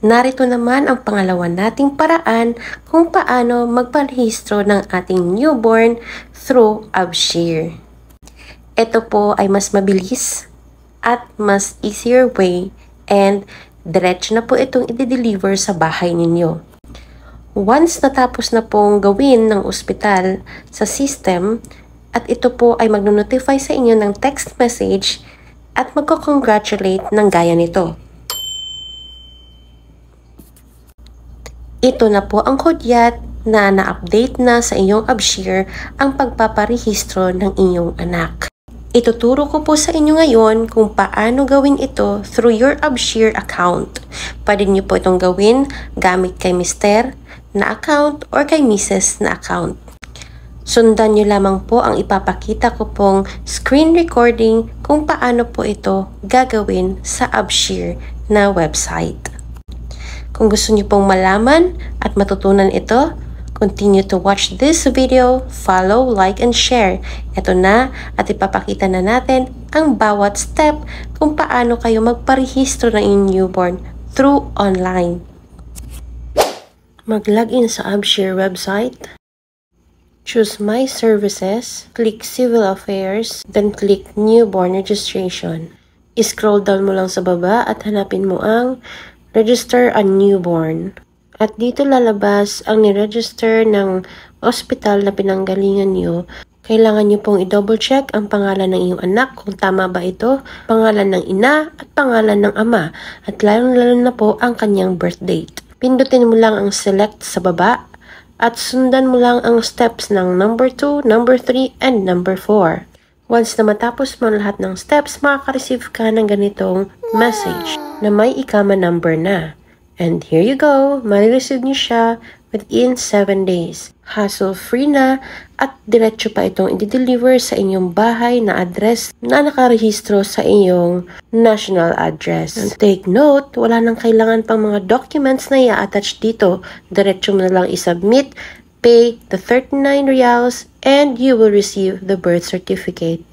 Narito naman ang pangalawa nating paraan kung paano magparehistro ng ating newborn through AbShare. Ito po ay mas mabilis at mas easier way and diretso na po itong i-deliver sa bahay ninyo. Once natapos na pong gawin ng ospital sa system at ito po ay mag-notify sa inyo ng text message at magko-congratulate ng gaya nito. Ito na po ang hudyat na na-update na sa iyong AbShare ang pagpaparehistro ng inyong anak. Ituturo ko po sa inyo ngayon kung paano gawin ito through your AbShare account. Pwede niyo po itong gawin gamit kay Mr. na account or kay Mrs. na account. Sundan niyo lamang po ang ipapakita ko pong screen recording kung paano po ito gagawin sa AbShare na website. Kung gusto niyo pong malaman at matutunan ito, continue to watch this video, follow, like, and share. Ito na at ipapakita na natin ang bawat step kung paano kayo magparehistro ng inyong newborn through online. Mag-login sa AbShare website. Choose My Services, click Civil Affairs, then click Newborn Registration. I-scroll down mo lang sa baba at hanapin mo ang Register a Newborn. At dito lalabas ang ni-register ng hospital na pinanggalingan nyo. Kailangan nyo pong i-double check ang pangalan ng iyong anak kung tama ba ito, pangalan ng ina at pangalan ng ama, at lalo na po ang kanyang birth date. Pindutin mo lang ang select sa baba at sundan mo lang ang steps ng number 2, number 3, and number 4. Once na matapos mo lahat ng steps, makaka-receive ka ng ganitong message na may ikama number na. And here you go, marireceive niyo siya within 7 days. Hassle-free na at diretso pa itong i-deliver sa inyong bahay na address na nakarehistro sa inyong national address. And take note, wala nang kailangan pang mga documents na i-attach dito. Diretso mo na lang i-submit, pay the 39 reals, and you will receive the birth certificate.